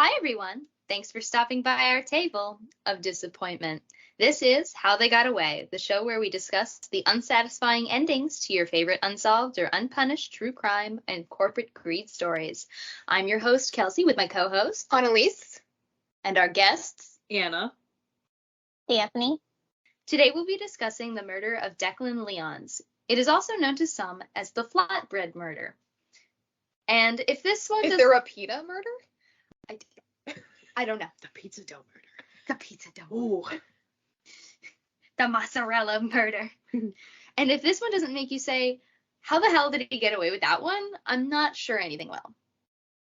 Hi, everyone. Thanks for stopping by our table of disappointment. This is How They Got Away, the show where we discuss the unsatisfying endings to your favorite unsolved or unpunished true crime and corporate greed stories. I'm your host, Kelsey, with my co-host, Annalise, and our guests, Anna, Anthony. Today we'll be discussing the murder of Declan Lyons. It is also known to some as the Flatbread murder. And if this one Is there a pita murder? I don't know. the pizza dough murder. The pizza dough. Ooh. The mozzarella murder. And if this one doesn't make you say, how the hell did he get away with that one? I'm not sure anything will.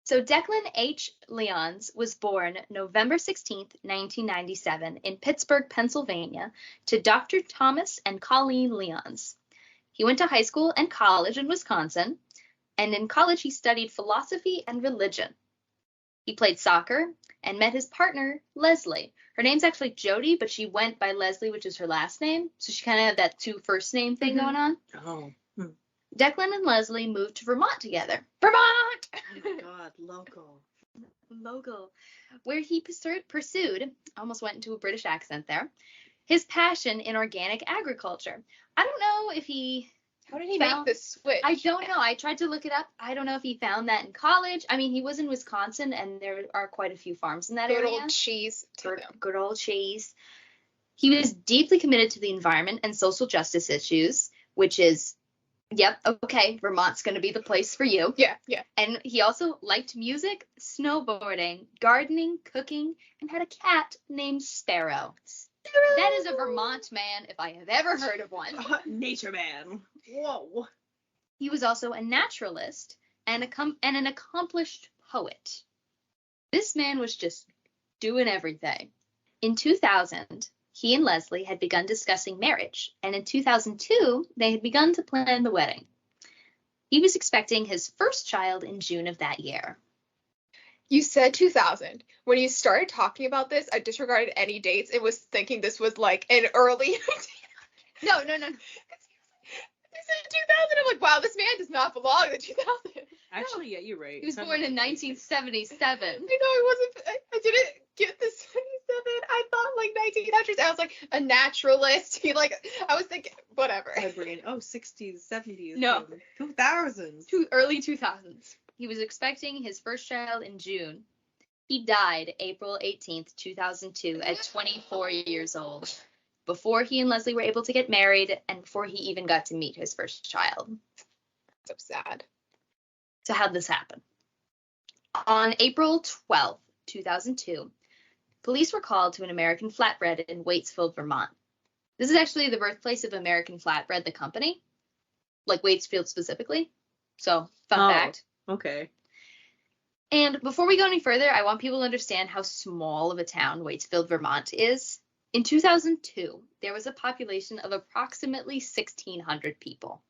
So Declan H. Lyons was born November 16th, 1997 in Pittsburgh, Pennsylvania, to Dr. Thomas and Colleen Lyons. He went to high school and college in Wisconsin, and in college he studied philosophy and religion. He played soccer and met his partner, Leslie. Her name's actually Jody, but she went by Leslie, which is her last name. So she kind of had that two first name thing going on. Oh. Declan and Leslie moved to Vermont together. Vermont! Oh God, local. Where he pursued, I almost went into a British accent there, his passion in organic agriculture. I don't know if he... How did he make this switch? I don't know. I tried to look it up. I don't know if he found that in college. I mean, he was in Wisconsin, and there are quite a few farms in that area. Good old cheese. Good old cheese. He was deeply committed to the environment and social justice issues, which is, yep, okay, Vermont's going to be the place for you. Yeah. And he also liked music, snowboarding, gardening, cooking, and had a cat named Sparrow. That is a Vermont man, if I have ever heard of one. Nature man. Whoa. He was also a naturalist and an accomplished poet. This man was just doing everything. In 2000, he and Leslie had begun discussing marriage, and in 2002, they had begun to plan the wedding. He was expecting his first child in June of that year. You said 2000. When you started talking about this, I disregarded any dates and was thinking this was like an early... No. He said 2000. I'm like, wow, this man does not belong in 2000. Actually, yeah, you're right. He was born in 1977. I know, I didn't get this 77. I thought like 1900s. I was like, a naturalist. I was thinking, whatever. My brain, 60s, 70s. No. 2000s. Early 2000s. He was expecting his first child in June. He died April 18th, 2002 at 24 years old, before he and Leslie were able to get married and before he even got to meet his first child. So sad. So how'd this happen? On April 12th, 2002, police were called to an American Flatbread in Waitsfield, Vermont. This is actually the birthplace of American Flatbread, the company, like Waitsfield specifically. So, fun fact. Okay. And before we go any further, I want people to understand how small of a town Waitsfield, Vermont is. In 2002, there was a population of approximately 1,600 people.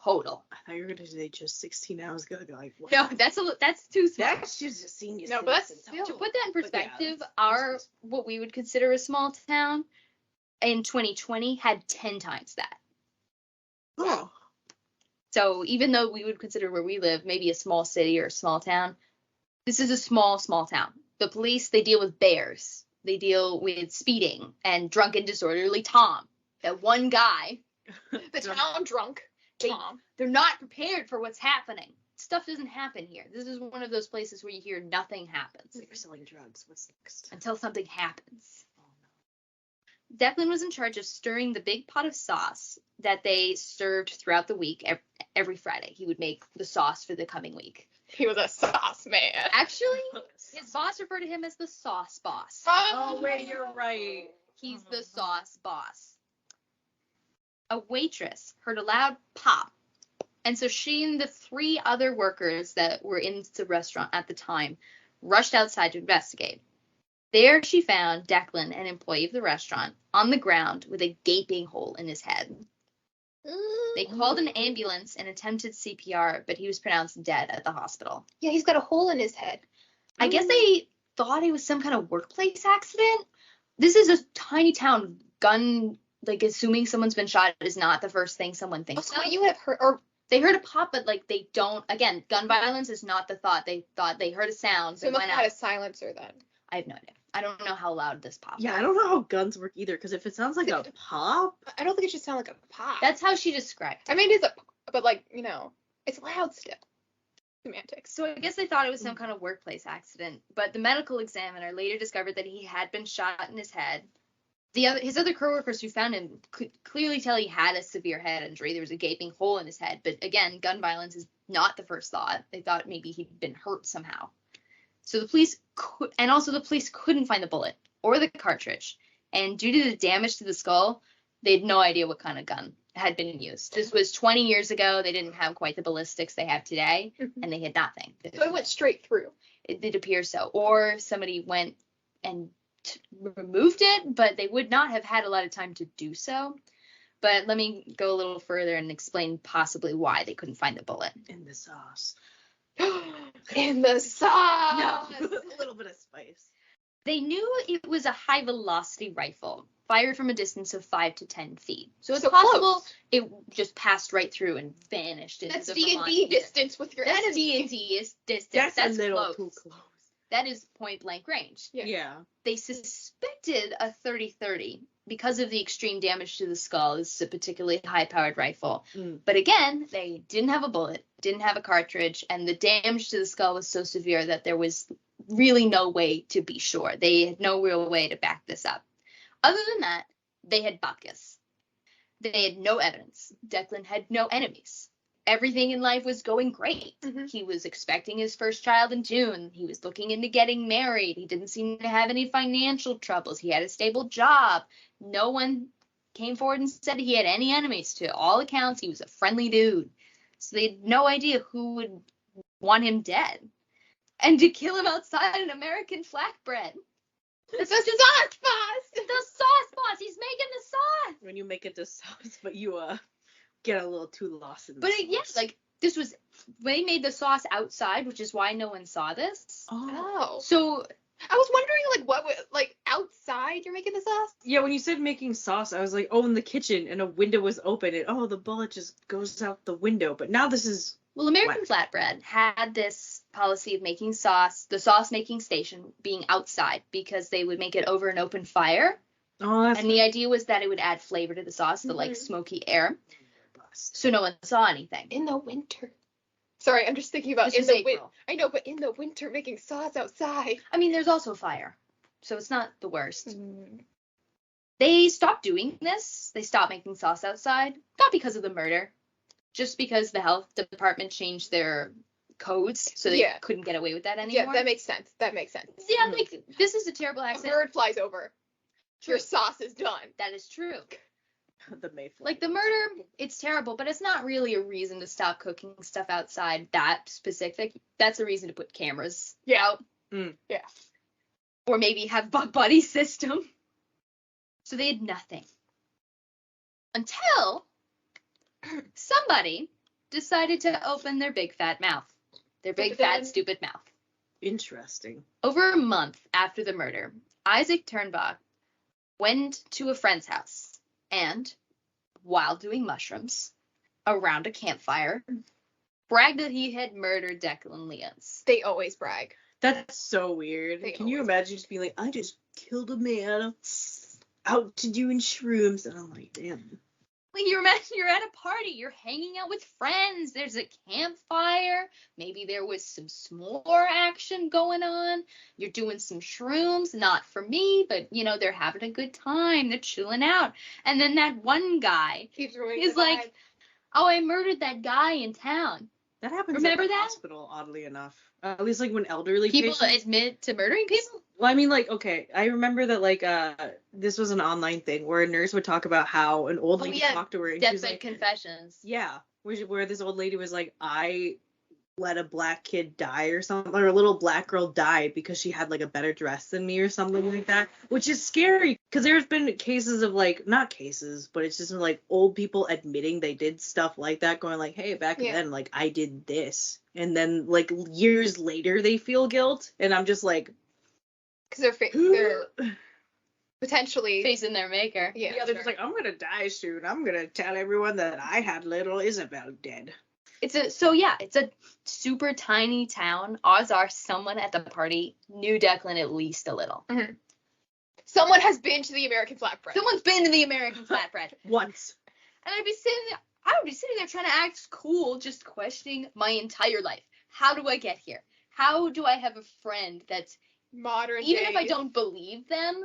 Total. I thought you were going to say just 16 hours ago. Like, wow. No, that's too small. That's just a senior No, but that's citizen. To put that in perspective, yeah, what we would consider a small town in 2020 had 10 times that. Oh. So even though we would consider where we live maybe a small city or a small town, this is a small town. The police, they deal with bears. They deal with speeding and drunken disorderly Tom. That one guy. The town drunk Tom. They're not prepared for what's happening. Stuff doesn't happen here. This is one of those places where you hear nothing happens. They're selling drugs. What's next? Until something happens. Oh, no. Declan was in charge of stirring the big pot of sauce that they served throughout the week. Every Friday, he would make the sauce for the coming week. He was a sauce man. Actually, his boss referred to him as the sauce boss. Oh, wait, you're right. He's the sauce boss. A waitress heard a loud pop, and so she and the 3 other workers that were in the restaurant at the time rushed outside to investigate. There she found Declan, an employee of the restaurant, on the ground with a gaping hole in his head. They called an ambulance and attempted CPR, but he was pronounced dead at the hospital. Yeah, he's got a hole in his head. I guess they thought it was some kind of workplace accident. This is a tiny town. Assuming someone's been shot is not the first thing someone thinks Also, of. you have heard, or They heard a pop, but like they don't. Again, gun violence is not the thought. They thought they heard a sound. So They it must went have had out. a silencer then. I have no idea. I don't know how loud this pop. Yeah, was. I don't know how guns work either, because if it sounds like a pop, I don't think it should sound like a pop. That's how she described it. I mean, it is a pop, but like, you know, it's loud still. Semantics. So I guess they thought it was some kind of workplace accident, but the medical examiner later discovered that he had been shot in his head. His other coworkers who found him could clearly tell he had a severe head injury. There was a gaping hole in his head, but again, gun violence is not the first thought. They thought maybe he'd been hurt somehow. So the police couldn't find the bullet or the cartridge, and due to the damage to the skull, they had no idea what kind of gun had been used. This was 20 years ago. They didn't have quite the ballistics they have today, and they had nothing. So it went straight through. It appears so. Or somebody went and removed it, but they would not have had a lot of time to do so. But let me go a little further and explain possibly why they couldn't find the bullet. in the sauce. In the sauce. No, a little bit of spice. They knew it was a high velocity rifle fired from a distance of 5 to 10 feet. So it's So possible close. it just passed right through and vanished into That's the D&D Vermont ether. distance with your That's enemy. D&D distance. That's a little close. too close. That is point blank range. Yeah. They suspected a 30-30 because of the extreme damage to the skull. This is a particularly high-powered rifle. But again, they didn't have a bullet, didn't have a cartridge, and the damage to the skull was so severe that there was really no way to be sure. They had no real way to back this up. Other than that, they had bupkis. They had no evidence. Declan had no enemies. Everything in life was going great. Mhm. He was expecting his first child in June. He was looking into getting married. He didn't seem to have any financial troubles. He had a stable job. No one came forward and said he had any enemies. To all accounts, he was a friendly dude. So they had no idea who would want him dead. And to kill him outside an American flatbread. The sauce boss. The sauce boss. He's making the sauce. When you make it the sauce, but you get a little too lost in the But sauce. yes, like this was, they made the sauce outside, which is why no one saw this. Oh. So I was wondering, like, what would, like, outside you're making the sauce? Yeah, when you said making sauce, I was like, oh, in the kitchen, and a window was open, and oh, the bullet just goes out the window. But now this is well, American Flatbread had this policy of making sauce, the sauce making station being outside because they would make it over an open fire. that's And the idea was that it would add flavor to the sauce, the like Mhm. smoky air. bust. So no one saw anything. In the winter. Sorry, I'm just thinking about This in was the April. winter. I know, but in the winter making sauce outside. I mean, there's also fire, so it's not the worst. They stopped doing this. They stopped making sauce outside, not because of the murder, just because the health department changed their codes, so they Yeah. couldn't get away with that Yeah, anymore. that makes sense. That makes sense. Yeah, like this is a terrible A accident. bird flies over. True. Your sauce is done. That is true. The Mayflower. Like the murder, it's terrible, but it's not really a reason to stop cooking stuff outside that specific. That's a reason to put cameras out. Yeah. Or maybe have bug buddy system. So they had nothing. Until somebody decided to open their big fat mouth. Their big fat stupid mouth. Interesting. Over a month after the murder, Isaac Turnbach went to a friend's house and, while doing mushrooms around a campfire, bragged that he had murdered Declan Lyons. They always brag. That's so weird. They Can you always- imagine just being like, I just killed a man out to doing shrooms, and I'm like, damn. Like you're at a party, you're hanging out with friends, there's a campfire, maybe there was some s'more action going on, you're doing some shrooms, not for me, but they're having a good time, they're chilling out. And then that one guy, Keeps ruining he's the like, vibe. oh, I murdered that guy in town. That happens Remember at the that? hospital, oddly enough. At least like when elderly People patients. admit to murdering people? Well, I mean, like, okay, I remember that, like, this was an online thing where a nurse would talk about how an old lady talked to her, and she was Deathbed like, confessions. yeah, where this old lady was like, I let a black kid die or something, or a little black girl died because she had like a better dress than me or something like that, which is scary because there's been cases of like, not cases, but it's just like old people admitting they did stuff like that, going like, hey, back then, like, I did this, and then like years later they feel guilt, and I'm just like, Because they're potentially. Facing their maker. Yeah, they're just like, I'm gonna die soon. I'm gonna tell everyone that I had little Isabel dead. It's a super tiny town. Odds are someone at the party knew Declan at least a little. Mm-hmm. Someone has been to the American Flatbread. Someone's been to the American Flatbread. Once. And I would be sitting there trying to act cool, just questioning my entire life. How do I get here? How do I have a friend that's modern even day. if I don't believe them,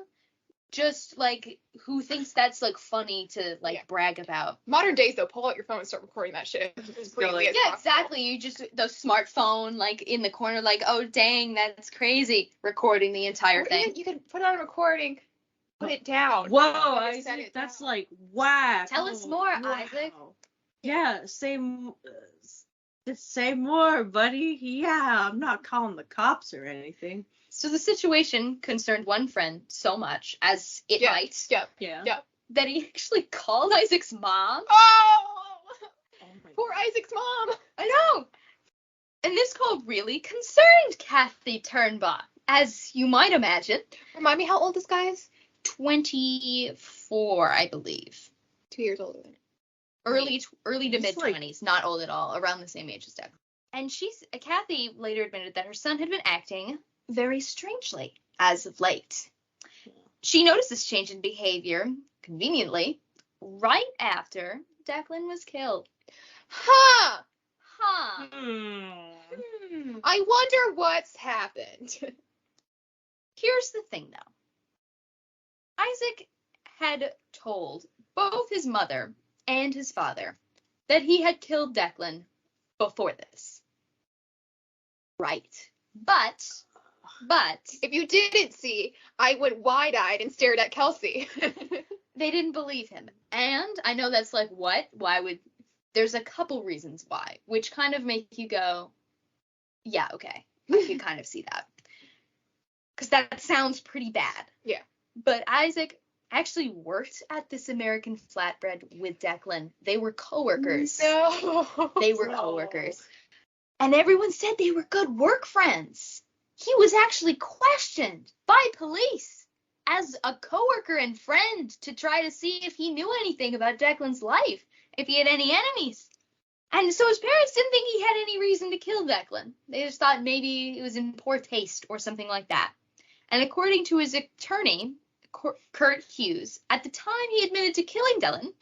just like who thinks that's like funny to like brag about. Modern days though, pull out your phone and start recording that shit. Exactly. You just the smartphone like in the corner, like, oh dang, that's crazy. Recording the entire thing. You could put on a recording, put it down. Whoa, Isaac, that's down. Like whack. Tell us more, Isaac. Yeah, say more, buddy. Yeah, I'm not calling the cops or anything. So the situation concerned one friend so much, as it might, that he actually called Isaac's mom. Oh poor Isaac's mom. I know. And this call really concerned Kathy Turnbaugh, as you might imagine. Remind me how old this guy is? 24, I believe. 2 years older than him. Early to mid-20s, not old at all, around the same age as Declan. And Kathy later admitted that her son had been acting very strangely as of late. She noticed this change in behavior, conveniently, right after Declan was killed. Huh. I wonder what's happened. Here's the thing, though. Isaac had told both his mother and his father that he had killed Declan before this. Right. But if you didn't see, I went wide-eyed and stared at Kelsey. They didn't believe him. And I know that's like, what? Why would... There's a couple reasons why, which kind of make you go, yeah, okay. I could kind of see that. Because that sounds pretty bad. Yeah. But Isaac actually worked at this American Flatbread with Declan. They were coworkers. No. They were coworkers. And everyone said they were good work friends. He was actually questioned by police as a coworker and friend to try to see if he knew anything about Declan's life, if he had any enemies. And so his parents didn't think he had any reason to kill Declan. They just thought maybe it was in poor taste or something like that. And according to his attorney, Kurt Hughes, at the time he admitted to killing Dylan,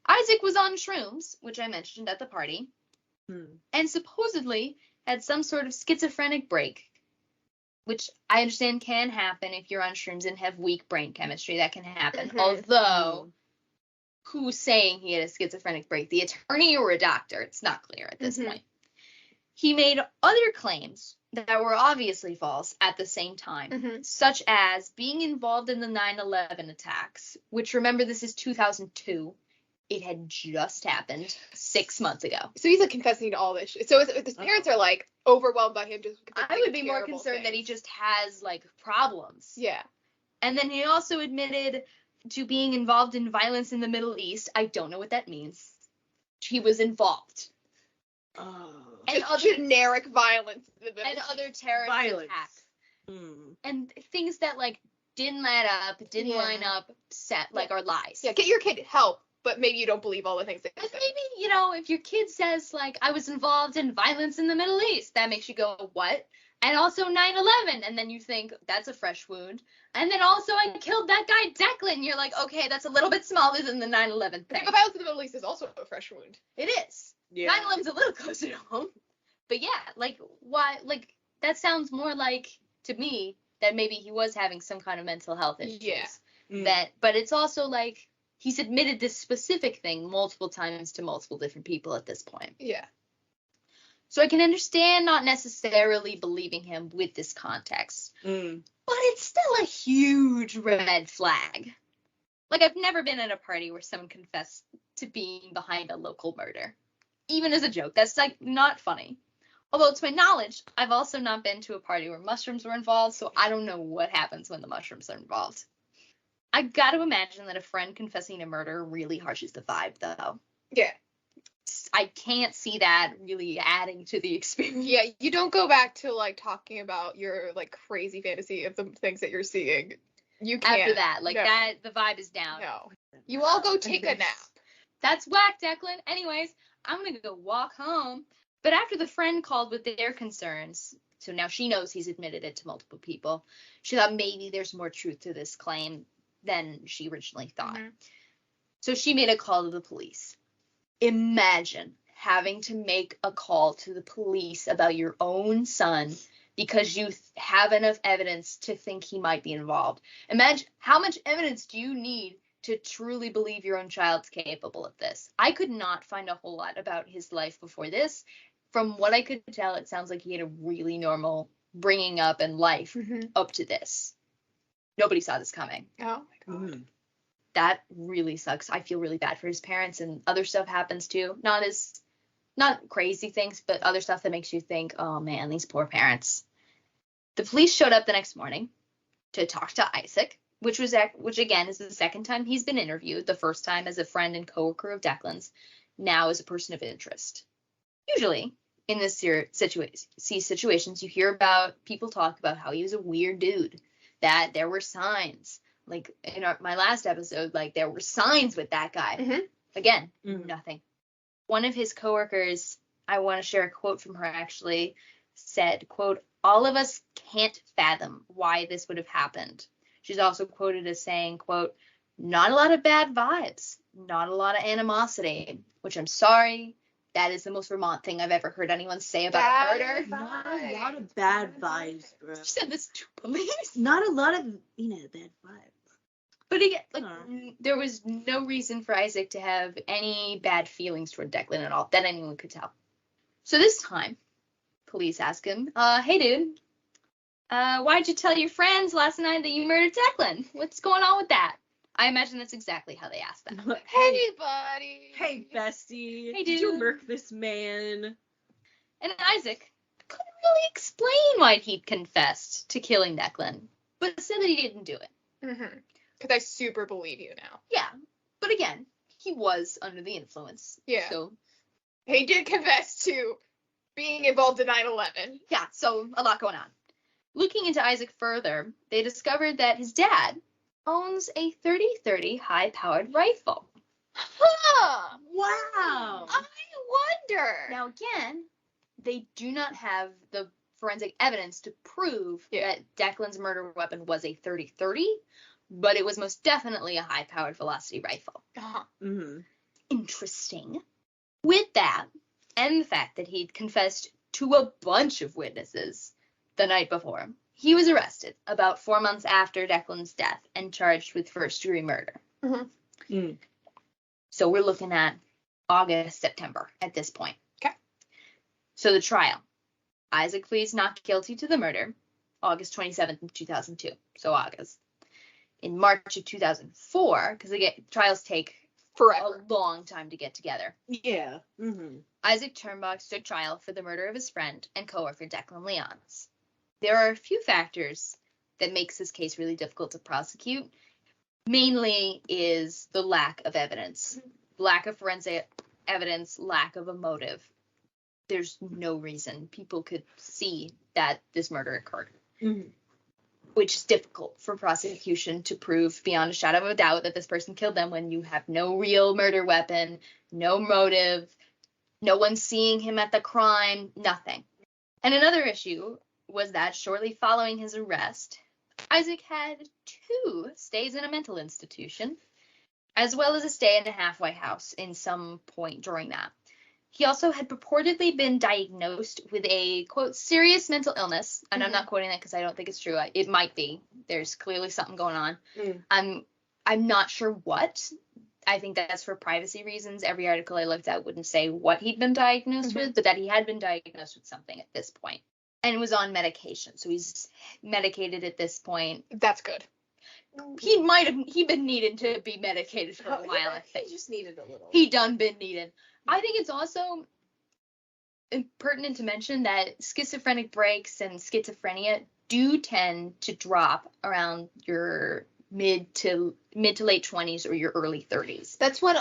Isaac was on shrooms, which I mentioned at the party, and supposedly had some sort of schizophrenic break, which I understand can happen if you're on shrooms and have weak brain chemistry. That can happen. Although, who's saying he had a schizophrenic break? The attorney or a doctor? It's not clear at this point. He made other claims that were obviously false at the same time, such as being involved in the 9/11 attacks, which, remember, this is 2002. It had just happened 6 months ago. So he's like confessing to all this shit. So his parents are like overwhelmed by him just. I would be more concerned that he just has like problems. Yeah. And then he also admitted to being involved in violence in the Middle East. I don't know what that means. He was involved. And other generic violence. And other terrorist attacks. And things that like didn't line up, are lies. Yeah, get your kid help, but maybe you don't believe all the things they say. Maybe, if your kid says like, I was involved in violence in the Middle East, that makes you go, what? And also 9/11, and then you think, that's a fresh wound. And then also, I killed that guy Declan. You're like, okay, that's a little bit smaller than the 9/11 thing. But violence in the Middle East is also a fresh wound. It is. Yeah. 9/11's a little closer to home. But yeah, like, why, like, that sounds more like, to me, that maybe he was having some kind of mental health issues. Yeah. But it's also like, he's admitted this specific thing multiple times to multiple different people at this point. Yeah. So I can understand not necessarily believing him with this context. But it's still a huge red flag. Like, I've never been at a party where someone confessed to being behind a local murder. Even as a joke. That's, like, not funny. Although, to my knowledge, I've also not been to a party where mushrooms were involved, so I don't know what happens when the mushrooms are involved. I gotta imagine that a friend confessing to murder really harshes the vibe, though. Yeah. I can't see that really adding to the experience. Yeah, you don't go back to, like, talking about your, like, crazy fantasy of the things that you're seeing. You can't. After that, like, that, the vibe is down. No. You all go take a nap. That's whack, Declan. Anyways, I'm gonna go walk home. But after the friend called with their concerns, so now she knows he's admitted it to multiple people, she thought maybe there's more truth to this claim than she originally thought. Mhm. So she made a call to the police. Imagine having to make a call to the police about your own son because you have enough evidence to think he might be involved. Imagine how much evidence do you need to truly believe your own child's capable of this? I could not find a whole lot about his life before this. From what I could tell, it sounds like he had a really normal bringing up and life up to this. Nobody saw this coming. Oh my god. Mm. That really sucks. I feel really bad for his parents, and other stuff happens too. Not crazy things, but other stuff that makes you think, oh man, these poor parents. The police showed up the next morning to talk to Isaac, which again is the second time he's been interviewed. The first time as a friend and coworker of Declan's, now as a person of interest. Usually in this situations, you hear about people talk about how he was a weird dude, that there were signs. Like in my last episode, like there were signs with that guy. Mhm. Again, nothing. One of his coworkers, I want to share a quote from her actually, said, quote, "All of us can't fathom why this would have happened." She's also quoted as saying, quote, "Not a lot of bad vibes, not a lot of animosity," which I'm sorry, that is the most Vermont thing I've ever heard anyone say about a murder. Not a lot of bad vibes, bro. She said this to police. Not a lot of, bad vibes. But again, there was no reason for Isaac to have any bad feelings toward Declan at all, that anyone could tell. So this time, police ask him, "Hey dude, why'd you tell your friends last night that you murdered Declan? What's going on with that?" I imagine that's exactly how they asked that. Hey, buddy. Hey, bestie. Hey, Did you dude. murk this man? And Isaac couldn't really explain why he'd confessed to killing Declan, but said that he didn't do it. Because I super believe you now. Yeah, but again, he was under the influence. Yeah. So, He did confess to being involved in 9/11. yeah, so a lot going on. Looking into Isaac further, they discovered that his dad owns a .30-30 high-powered rifle. Huh. Wow. I wonder. Now, again, they do not have the forensic evidence to prove that Declan's murder weapon was a .30-30, but it was most definitely a high-powered velocity rifle. Interesting. With that, and the fact that he'd confessed to a bunch of witnesses the night before, he was arrested about 4 months after Declan's death and charged with first-degree murder. So we're looking at August, September at this point. Okay. So the trial. Isaac pleads not guilty to the murder, August 27th, 2002. So August. In March of 2004, because trials take Forever. a long time to get together, Yeah. Isaac Turnbach stood trial for the murder of his friend and coworker Declan Lyons. There are a few factors that makes this case really difficult to prosecute. Mainly is the lack of evidence. Lack of forensic evidence, lack of a motive. There's no reason people could see that this murder occurred. Which is difficult for prosecution to prove beyond a shadow of a doubt that this person killed them when you have no real murder weapon, no motive, no one seeing him at the crime, nothing. And another issue was that shortly following his arrest, Isaac had 2 stays in a mental institution, as well as a stay in a halfway house in some point during that. He also had purportedly been diagnosed with a, quote, serious mental illness, and I'm not quoting that because I don't think it's true. It might be. There's clearly something going on. I'm not sure what. I think that's for privacy reasons. Every article I looked at wouldn't say what he'd been diagnosed with, but that he had been diagnosed with something at this point. And was on medication, so he's medicated at this point. That's good. He'd been needed to be medicated for a while, I think. He just needed a little. He done been needed. I think it's also pertinent to mention that schizophrenic breaks and schizophrenia do tend to drop around your mid to late 20s or your early 30s. That's when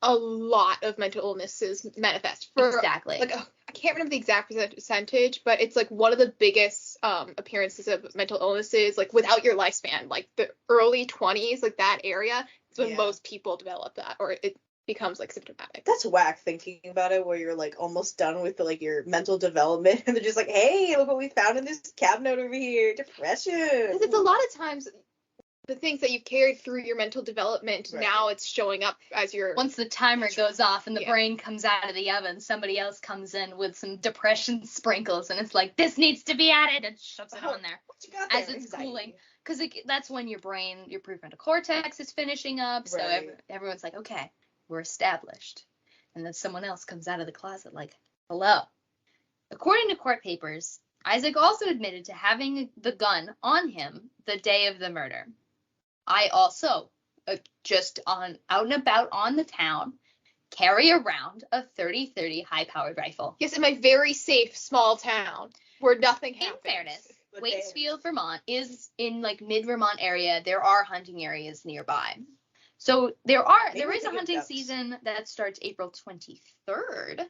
a lot of mental illnesses manifest. Exactly. Like, I can't remember the exact percentage, but it's like one of the biggest appearances of mental illnesses, like without your lifespan, like the early 20s, like that area is when most people develop that, or becomes like symptomatic. That's whack thinking about it, where you're like almost done with like your mental development, and they're just like, hey, look what we found in this cabinet over here, depression. Because it's a lot of times the things that you've carried through your mental development, Right. now it's showing up as your... Once the timer goes off and the Yeah. brain comes out of the oven, somebody else comes in with some depression sprinkles, and it's like, this needs to be added, and shoves it on there. What you got As there? it's Anxiety. cooling. Because that's when your brain, your prefrontal cortex is finishing up, so Right. everyone's like, okay, we're established. And then someone else comes out of the closet like, hello. According to court papers, Isaac also admitted to having the gun on him the day of the murder. I also, just out and about on the town, carry around a 30-30 high-powered rifle. Yes, in my very safe small town where nothing In happens. fairness, But Waitsfield, Vermont is in like mid-Vermont area. There are hunting areas nearby. So there Maybe is we a can get hunting ducks. season that starts April 23rd,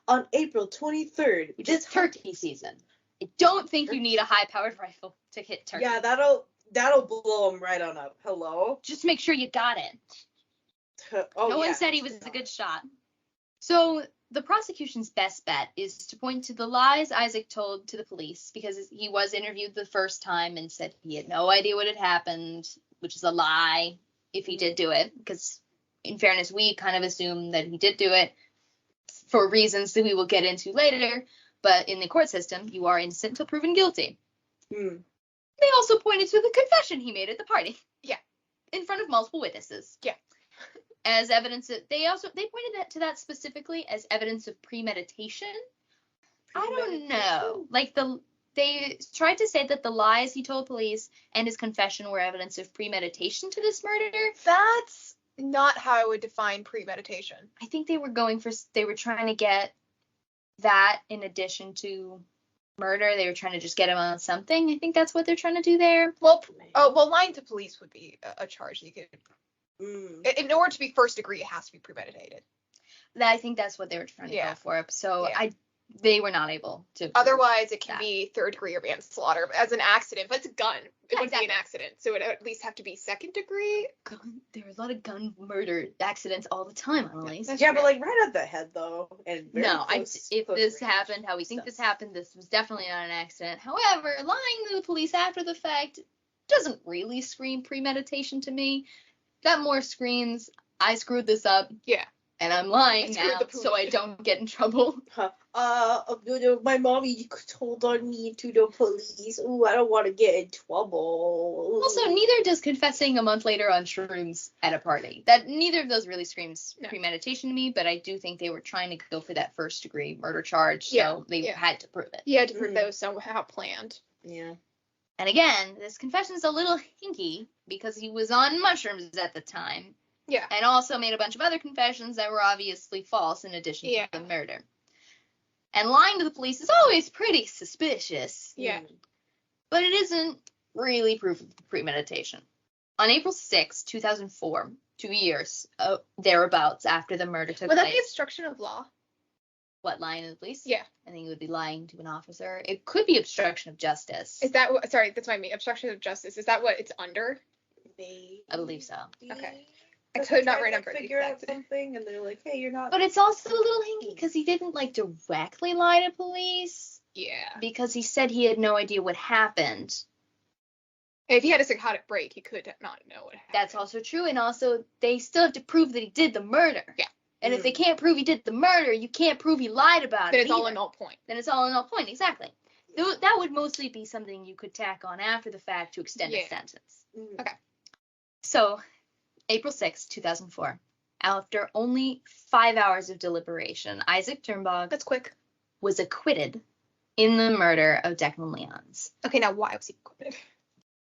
On April 23rd, which is turkey season. I don't think you need a high-powered rifle to hit turkey. Yeah, that'll blow them right on up. Hello. Just make sure you got it. Oh, No yeah. one said he was a good shot. So the prosecution's best bet is to point to the lies Isaac told to the police, because he was interviewed the first time and said he had no idea what had happened, which is a lie if he did do it, because in fairness, we kind of assume that he did do it for reasons that we will get into later, but in the court system, you are innocent until proven guilty. Hmm. They also pointed to the confession he made at the party. Yeah. In front of multiple witnesses. Yeah. As evidence that they pointed to that specifically as evidence of premeditation. I don't know. Like they tried to say that the lies he told police and his confession were evidence of premeditation to this murder. That's not how I would define premeditation. I think they were trying to get that in addition to murder. They were trying to just get him on something. I think that's what they're trying to do there. Well, lying to police would be a charge that you could... In order to be first degree, it has to be premeditated. I think that's what they were trying to go for. So Yeah. they were not able to. Otherwise, it can that. be third degree or manslaughter as an accident. But it's a gun. It wouldn't be exactly. an accident. So it would at least have to be second degree. There are a lot of gun murder accidents all the time, Annalise. That's Yeah, true. but like right at the head though, and very No, close, if close this range happened, how we think stuff. this happened, this was definitely not an accident. However, lying to the police after the fact doesn't really scream premeditation to me. That more screams, I screwed this up. Yeah. And I'm lying I screwed now, the pooch. so I don't get in trouble. My mommy told on me to the police. Ooh, I don't want to get in trouble. Also, neither does confessing a month later on shrooms at a party. That neither of those really screams No. premeditation to me, but I do think they were trying to go for that first degree murder charge, so Yeah, they yeah. had to prove it. You had to prove that was somehow planned. Yeah. And again, this confession's a little hinky because he was on mushrooms at the time, Yeah. and also made a bunch of other confessions that were obviously false in addition Yeah. to the murder. And lying to the police is always pretty suspicious. Yeah. But it isn't really proof of premeditation. On April 6, 2004, 2 years thereabouts after the murder took Would that place. be obstruction of law? What, lying to the police? Yeah. I think it would be lying to an officer. It could be obstruction of justice. Is that what? Sorry, that's what I mean. Obstruction of justice. Is that what it's under? I believe so. Okay. I could not remember the Figure out exact- something, and they're like, "Hey, you're not." But it's also a little hinky because he didn't directly lie to police Yeah. because he said he had no idea what happened. If he had a psychotic break, he could not know what happened. That's also true, and also they still have to prove that he did the murder. Yeah. And if they can't prove he did the murder, you can't prove he lied about Then it. it's all a either. null point. Then it's all a null point, exactly. That would mostly be something you could tack on after the fact to extend a sentence. Okay. So, April 6, 2004, after only 5 hours of deliberation, Isaac Turnbog That's quick. was acquitted in the murder of Declan Lyons Okay, now why was he acquitted?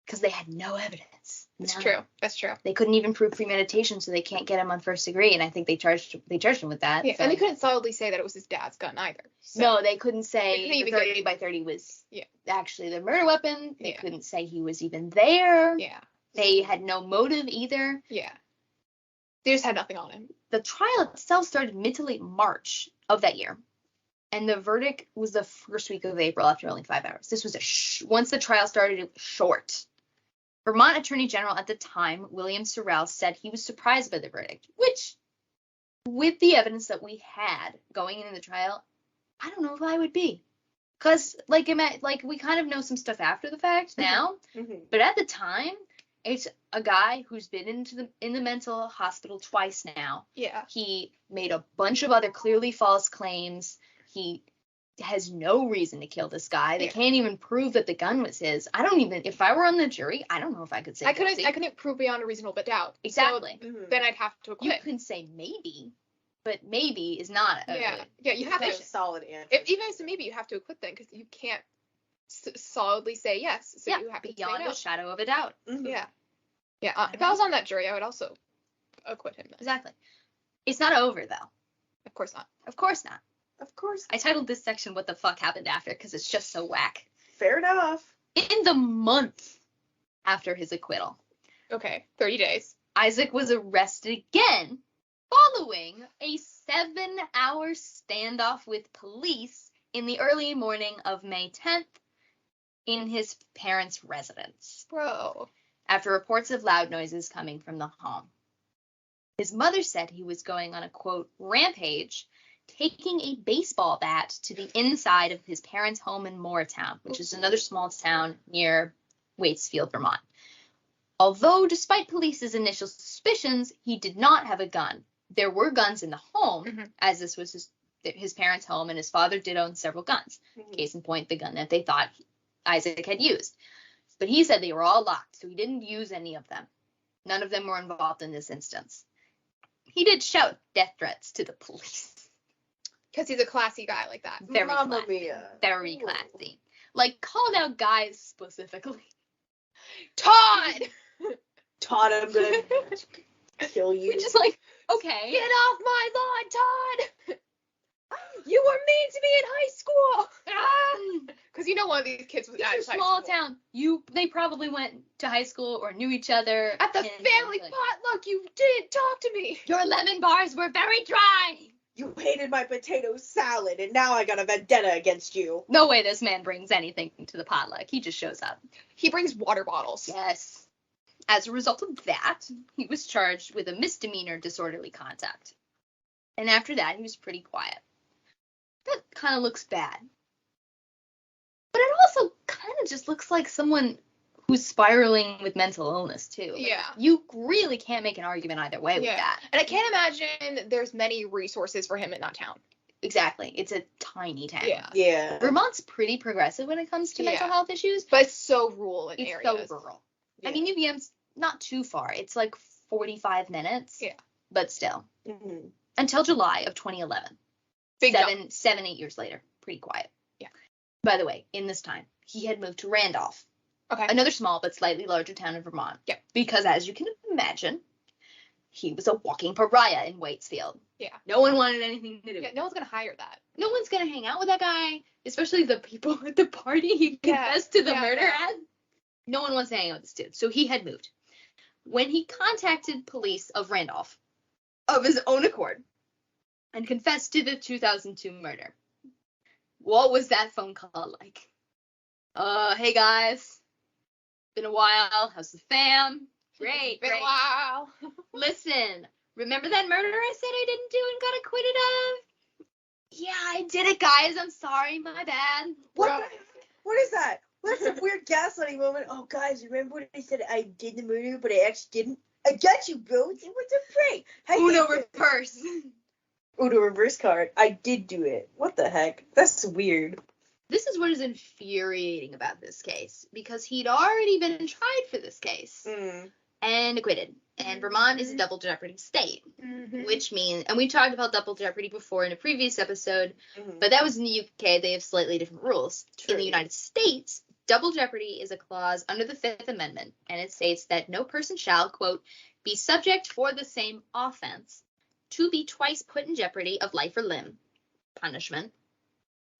because they had no evidence. That's None. true. That's true. They couldn't even prove premeditation, so they can't get him on first degree, and I think they charged him with that. Yeah, so. and they couldn't solidly say that it was his dad's gun either. So. No, they couldn't They say couldn't the even 30 by 30 was Yeah. actually the murder weapon. They Yeah. couldn't say he was even there. Yeah. They had no motive either. Yeah. They just had nothing on him. The trial itself started mid to late March of that year, and the verdict was the first week of April after only 5 hours. This was once the trial started, it was short. Vermont Attorney General at the time, William Sorrell, said he was surprised by the verdict, which with the evidence that we had going into the trial, I don't know if I would be. Because, like, we kind of know some stuff after the fact now, but at the time, it's a guy who's been in the mental hospital twice now. Yeah. He made a bunch of other clearly false claims. He has no reason to kill this guy. They can't even prove that the gun was his. If I were on the jury, I don't know if I could say I guilty. couldn't prove beyond a reasonable doubt. Exactly. So then I'd have to acquit. You can say maybe, but maybe is not a you have a to solid answer. Even if it's a maybe, you have to acquit then, because you can't solidly say yes. So you have to beyond say no. a shadow of a doubt. Yeah. If I was on that jury, I would also acquit him then. Exactly. It's not over though. Of course not. Of course not. Of course. I titled this section "What the Fuck Happened After" because it's just so whack. Fair enough. In the month after his acquittal, Okay, 30 days. Isaac was arrested again following a 7-hour standoff with police in the early morning of May 10th in his parents' residence. Bro. After reports of loud noises coming from the home. His mother said he was going on a, quote, rampage, taking a baseball bat to the inside of his parents' home in Moortown, which is another small town near Waitsfield, Vermont. Although, despite police's initial suspicions, he did not have a gun. There were guns in the home, as this was his parents' home, and his father did own several guns. Case in point, the gun that they thought Isaac had used. But he said they were all locked, so he didn't use any of them. None of them were involved in this instance. He did shout death threats to the police. Because he's a classy guy like that. Very Mamma classy. mia. Very classy. Like, called out guys specifically. Todd! Todd, I'm gonna kill you. Which is like, okay. Get off my lawn, Todd! You were mean to me in high school! Because you know one of these kids was at It's a high small school. town. They probably went to high school or knew each other. At the family potluck, you didn't talk to me! Your lemon bars were very dry. You hated my potato salad, and now I got a vendetta against you. No way this man brings anything to the potluck. He just shows up. He brings water bottles. Yes. As a result of that, he was charged with a misdemeanor disorderly conduct. And after that, he was pretty quiet. That kind of looks bad. But it also kind of just looks like someone who's spiraling with mental illness, too. Like, Yeah. You really can't make an argument either way with that. And I can't imagine there's many resources for him in that town. Exactly. It's a tiny town. Yeah. Vermont's pretty progressive when it comes to mental health issues. But it's so rural in It's areas. so rural. Yeah. I mean, UVM's not too far. It's like 45 minutes. Yeah. But still. Mm-hmm. Until July of 2011. Big jump. 8 years later. Pretty quiet. Yeah. By the way, in this time, he had moved to Randolph. Okay. Another small but slightly larger town in Vermont. Yeah. Because as you can imagine, he was a walking pariah in Waitsfield. Yeah. No one wanted anything to do. Yeah, no one's gonna hire that. No one's gonna hang out with that guy, especially the people at the party he confessed to the murder at. No one wants to hang out with this dude. So he had moved. When he contacted police of Randolph of his own accord and confessed to the 2002 murder, what was that phone call like? Hey guys, been a while. How's the fam? Great. Been a while. Listen, remember that murder I said I didn't do and got acquitted of? Yeah, I did it, guys. I'm sorry. My bad. What is that? What's a weird gaslighting moment? Oh, guys, remember when I said I did the murder, but I actually didn't? I got you, bro. It was a prank. Uno reverse. Uno reverse card. I did do it. What the heck? That's weird. This is what is infuriating about this case, because he'd already been tried for this case and acquitted. And Vermont is a double jeopardy state, which means, and we talked about double jeopardy before in a previous episode, but that was in the UK. They have slightly different rules. True. In the United States, double jeopardy is a clause under the Fifth Amendment, and it states that no person shall, quote, be subject for the same offense to be twice put in jeopardy of life or limb punishment.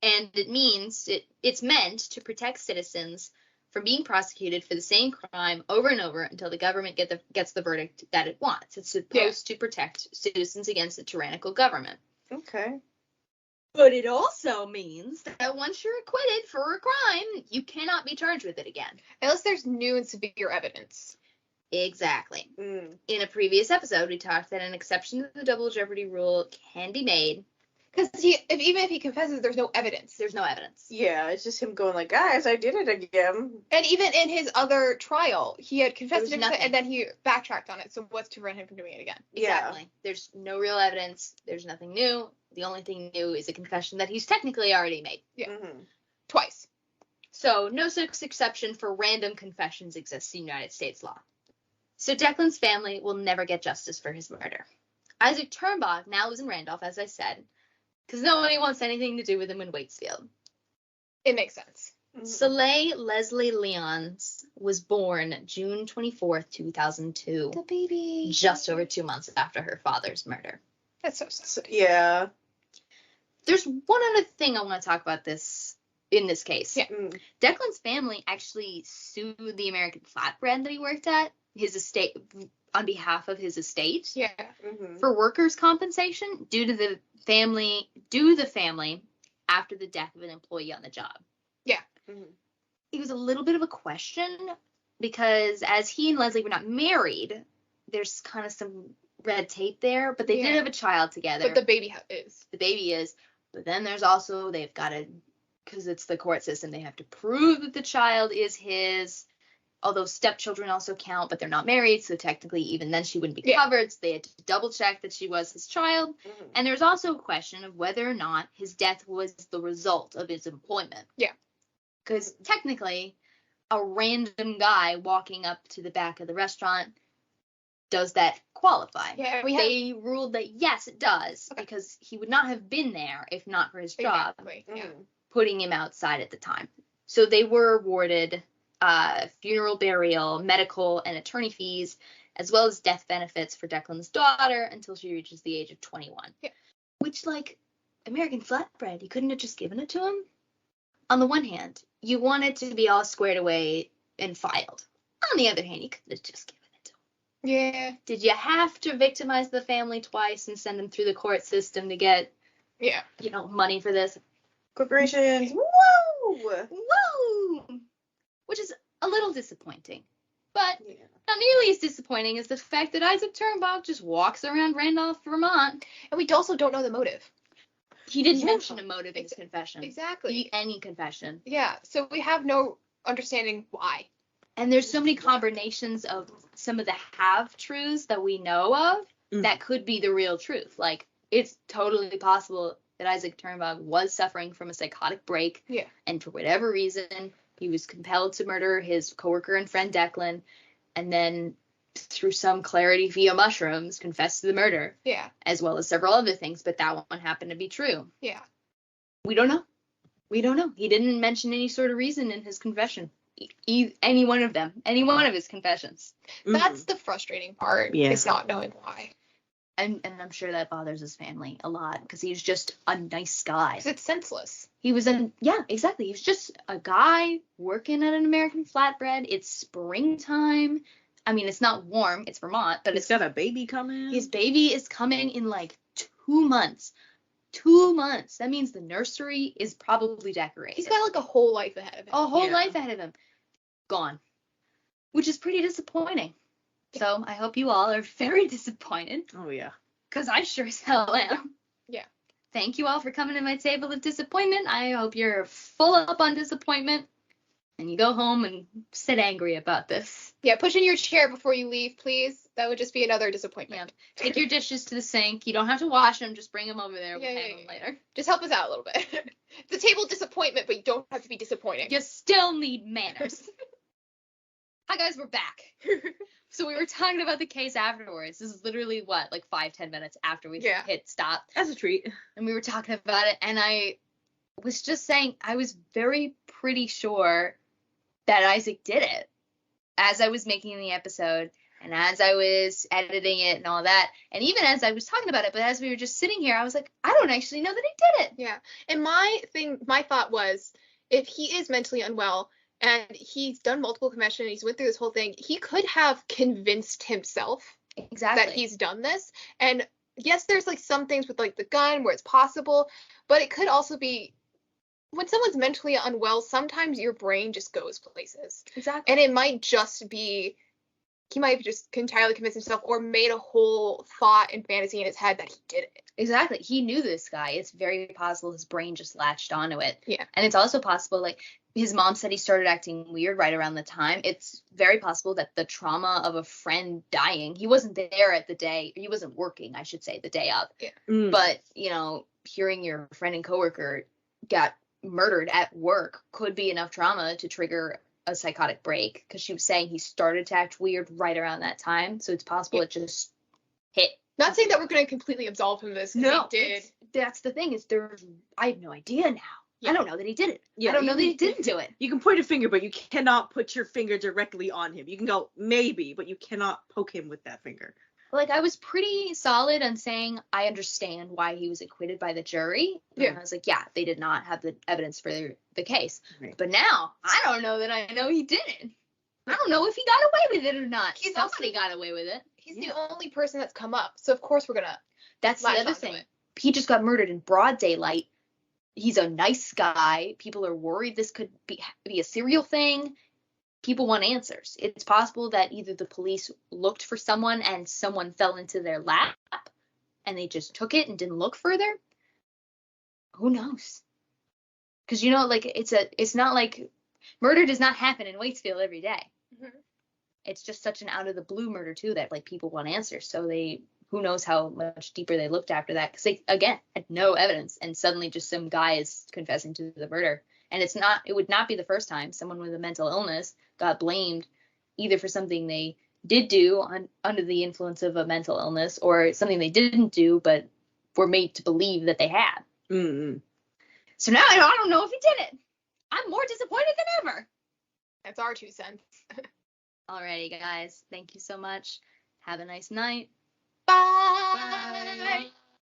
And it means it's meant to protect citizens from being prosecuted for the same crime over and over until the government gets the verdict that it wants. It's supposed to protect citizens against a tyrannical government. Okay. But it also means that once you're acquitted for a crime, you cannot be charged with it again. Unless there's new and severe evidence. Exactly. Mm. In a previous episode, we talked that an exception to the Double Jeopardy rule can be made. Because even if he confesses, there's no evidence. There's no evidence. Yeah, it's just him going like, guys, I did it again. And even in his other trial, he had confessed to nothing. and then he backtracked on it. So what's to prevent him from doing it again? Exactly. There's no real evidence. There's nothing new. The only thing new is a confession that he's technically already made. Yeah. Mm-hmm. Twice. So no such exception for random confessions exists in United States law. So Declan's family will never get justice for his murder. Isaac Turnbach now lives in Randolph, as I said, because nobody wants anything to do with him in Waitsfield. It makes sense. Mm-hmm. Soleil Leslie Lyons was born June 24th, 2002. The baby. Just over 2 months after her father's murder. That's so sad. Yeah. There's one other thing I want to talk about in this case. Yeah. Mm. Declan's family actually sued the American Flatbread that he worked at, his estate, on behalf of his estate. Yeah. Mm-hmm. For workers' compensation due to the family after the death of an employee on the job. Yeah. Mm-hmm. It was a little bit of a question because as he and Leslie were not married, there's kind of some red tape there, but they did have a child together. But the baby is. The baby is. But then there's also, they've got to, because it's the court system, they have to prove that the child is his. Although stepchildren also count, but they're not married, so technically even then she wouldn't be covered. So they had to double check that she was his child. Mm-hmm. And there's also a question of whether or not his death was the result of his employment. Yeah. Because technically, a random guy walking up to the back of the restaurant, does that qualify? Yeah, They ruled that yes, it does, because he would not have been there if not for his job, Exactly. Yeah. putting him outside at the time. So they were awarded funeral, burial, medical, and attorney fees, as well as death benefits for Declan's daughter until she reaches the age of 21. Yeah. Which, like, American Flatbread, you couldn't have just given it to him? On the one hand, you want it to be all squared away and filed. On the other hand, you could have just given it to him. Yeah. Did you have to victimize the family twice and send them through the court system to get, money for this? Corporations. Woo! Woo! Which is a little disappointing. But Yeah. not nearly as disappointing as the fact that Isaac Turnbach just walks around Randolph, Vermont. And we also don't know the motive. He didn't Yeah. mention a motive in his confession. Exactly. Any confession. Yeah. So we have no understanding why. And there's so many combinations of some of the half-truths that we know of that could be the real truth. Like, it's totally possible that Isaac Turnbach was suffering from a psychotic break. Yeah. And for whatever reason, he was compelled to murder his coworker and friend Declan, and then through some clarity via mushrooms, confessed to the murder. Yeah. As well as several other things, but that one happened to be true. Yeah. We don't know. We don't know. He didn't mention any sort of reason in his confession. Any one of them. Any one of his confessions. That's the frustrating part. Yeah. Is not knowing why. And I'm sure that bothers his family a lot because he's just a nice guy. Because it's senseless. He was exactly. He was just a guy working at an American Flatbread. It's springtime. I mean, it's not warm. It's Vermont, but He's got a baby coming. His baby is coming in like 2 months. 2 months. That means the nursery is probably decorated. He's got like a whole life ahead of him. a whole Yeah. life ahead of him. Gone. Which is pretty disappointing. So I hope you all are very disappointed. Oh, yeah. Because I sure as hell am. Yeah. Thank you all for coming to my table of disappointment. I hope you're full up on disappointment. And you go home and sit angry about this. Yeah, push in your chair before you leave, please. That would just be another disappointment. Take your dishes to the sink. You don't have to wash them. Just bring them over there. We'll Yeah, hang them later. Just help us out a little bit. The table disappointment, but you don't have to be disappointing. You still need manners. Hi guys, we're back. So we were talking about the case afterwards. This is literally like 5-10 minutes after we hit stop. That's a treat. And we were talking about it, and I was just saying I was very pretty sure that Isaac did it as I was making the episode and as I was editing it and all that. And even as I was talking about it, but as we were just sitting here, I was like, I don't actually know that he did it. Yeah. And my thought was, if he is mentally unwell and he's done multiple confessions, he's went through this whole thing, he could have convinced himself Exactly. that he's done this. And yes, there's like some things with like the gun where it's possible, but it could also be when someone's mentally unwell, sometimes your brain just goes places. Exactly. And it might just be he might have just entirely convinced himself or made a whole thought and fantasy in his head that he did it. Exactly. He knew this guy. It's very possible his brain just latched onto it. Yeah. And it's also possible, like, his mom said he started acting weird right around the time. It's very possible that the trauma of a friend dying, he wasn't there at the day, he wasn't working, I should say, the day of. Yeah. But, you know, hearing your friend and coworker got murdered at work could be enough trauma to trigger a psychotic break, because she was saying he started to act weird right around that time. So it's possible it just hit. Not saying that we're going to completely absolve him of this. No, he did. That's the thing, is I have no idea now. Yeah. I don't know that he did it. Yeah, I don't know that he didn't do it. You can point a finger, but you cannot put your finger directly on him. You can go, maybe, but you cannot poke him with that finger. Like, I was pretty solid on saying I understand why he was acquitted by the jury. Yeah. And I was like, yeah, they did not have the evidence for the case. Right. But now, I don't know that I know he didn't. I don't know if he got away with it or not. He's Somebody got away with it. He's the only person that's come up. So, of course, we're going to. That's the latch other onto thing. it. He just got murdered in broad daylight. He's a nice guy. People are worried this could be a serial thing. People want answers. It's possible that either the police looked for someone and someone fell into their lap and they just took it and didn't look further. Who knows? Because, you know, like, it's not like murder does not happen in Waitsfield every day. Mm-hmm. It's just such an out of the blue murder too that, like, people want answers. So who knows how much deeper they looked after that, because they, again, had no evidence, and suddenly just some guy is confessing to the murder. And it would not be the first time someone with a mental illness got blamed either for something they did do under the influence of a mental illness, or something they didn't do but were made to believe that they had. Mm-hmm. So now I don't know if he did it. I'm more disappointed than ever. That's our 2 cents. Alrighty, guys. Thank you so much. Have a nice night. Bye.